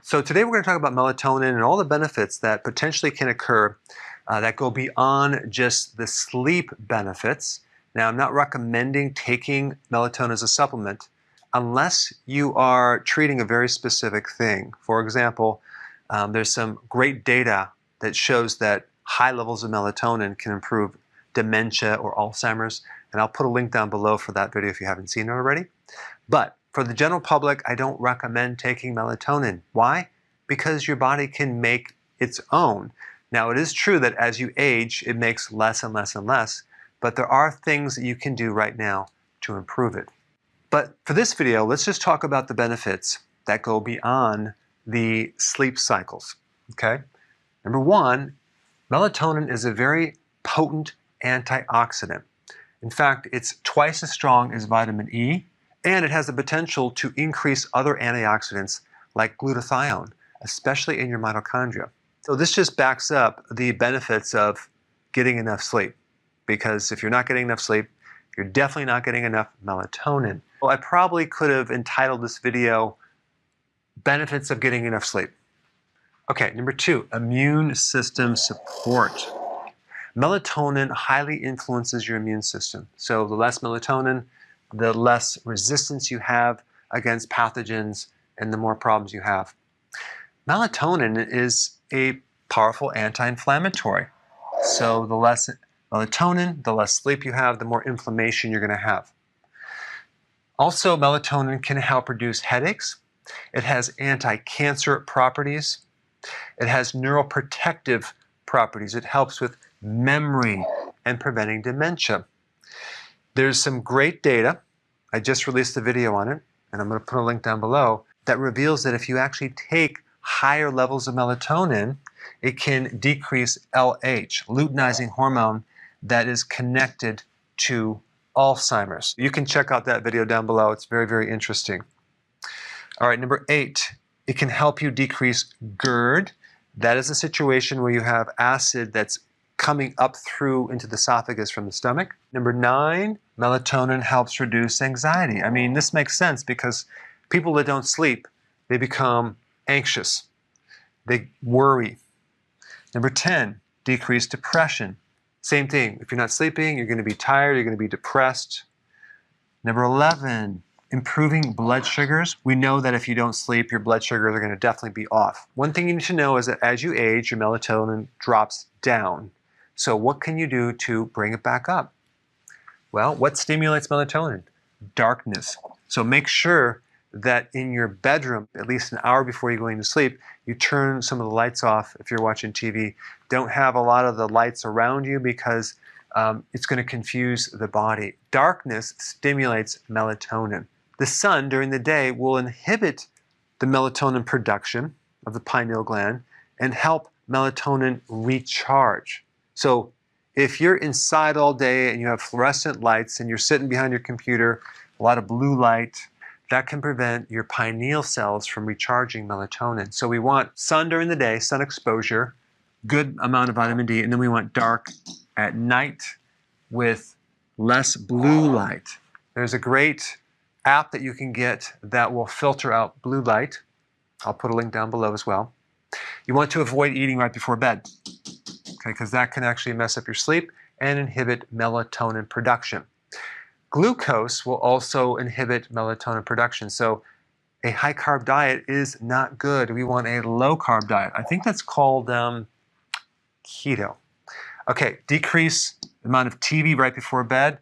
So today we're going to talk about melatonin and all the benefits that potentially can occur that go beyond just the sleep benefits. Now, I'm not recommending taking melatonin as a supplement unless you are treating a very specific thing. For example, there's some great data that shows that high levels of melatonin can improve dementia or Alzheimer's, and I'll put a link down below for that video if you haven't seen it already. But for the general public, I don't recommend taking melatonin. Why? Because your body can make its own. Now, it is true that as you age, it makes less and less and less, but there are things that you can do right now to improve it. But for this video, let's just talk about the benefits that go beyond the sleep cycles, okay? Number one, melatonin is a very potent antioxidant. In fact, it's twice as strong as vitamin E, and it has the potential to increase other antioxidants like glutathione, especially in your mitochondria. So this just backs up the benefits of getting enough sleep, because if you're not getting enough sleep, you're definitely not getting enough melatonin. Well, I probably could have entitled this video, Benefits of Getting Enough Sleep. Okay, number two, immune system support. Melatonin highly influences your immune system. So the less melatonin, the less resistance you have against pathogens and the more problems you have. Melatonin is a powerful anti-inflammatory. So the less melatonin, the less sleep you have, the more inflammation you're going to have. Also, melatonin can help reduce headaches. It has anti-cancer properties. It has neuroprotective properties. It helps with memory and preventing dementia. There's some great data. I just released a video on it, and I'm going to put a link down below, that reveals that if you actually take higher levels of melatonin, it can decrease LH, luteinizing hormone, that is connected to Alzheimer's. You can check out that video down below. It's very, very interesting. All right, number 8, it can help you decrease GERD. That is a situation where you have acid that's coming up through into the esophagus from the stomach. Number 9, melatonin helps reduce anxiety. I mean, this makes sense because people that don't sleep, they become anxious. They worry. Number 10, decrease depression. Same thing. If you're not sleeping, you're going to be tired, you're going to be depressed. Number 11, improving blood sugars. We know that if you don't sleep, your blood sugars are going to definitely be off. One thing you need to know is that as you age, your melatonin drops down. So what can you do to bring it back up? Well, what stimulates melatonin? Darkness. So make sure that in your bedroom, at least an hour before you're going to sleep, you turn some of the lights off if you're watching TV. Don't have a lot of the lights around you because it's going to confuse the body. Darkness stimulates melatonin. The sun during the day will inhibit the melatonin production of the pineal gland and help melatonin recharge. So if you're inside all day and you have fluorescent lights and you're sitting behind your computer, a lot of blue light, that can prevent your pineal cells from recharging melatonin. So we want sun during the day, sun exposure, good amount of vitamin D, and then we want dark at night with less blue light. There's a great app that you can get that will filter out blue light. I'll put a link down below as well. You want to avoid eating right before bed, okay, because that can actually mess up your sleep and inhibit melatonin production. Glucose will also inhibit melatonin production. So a high-carb diet is not good. We want a low-carb diet. I think that's called keto. Okay, decrease the amount of TV right before bed.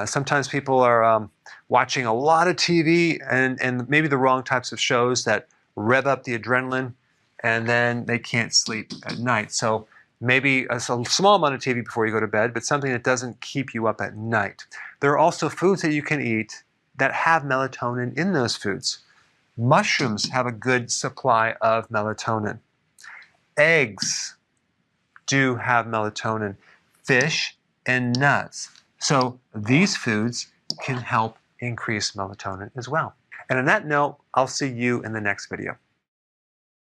Sometimes people are watching a lot of TV and maybe the wrong types of shows that rev up the adrenaline, and then they can't sleep at night. So maybe a small amount of TV before you go to bed, but something that doesn't keep you up at night. There are also foods that you can eat that have melatonin in those foods. Mushrooms have a good supply of melatonin. Eggs do have melatonin. Fish and nuts. So these foods can help increase melatonin as well. And on that note, I'll see you in the next video.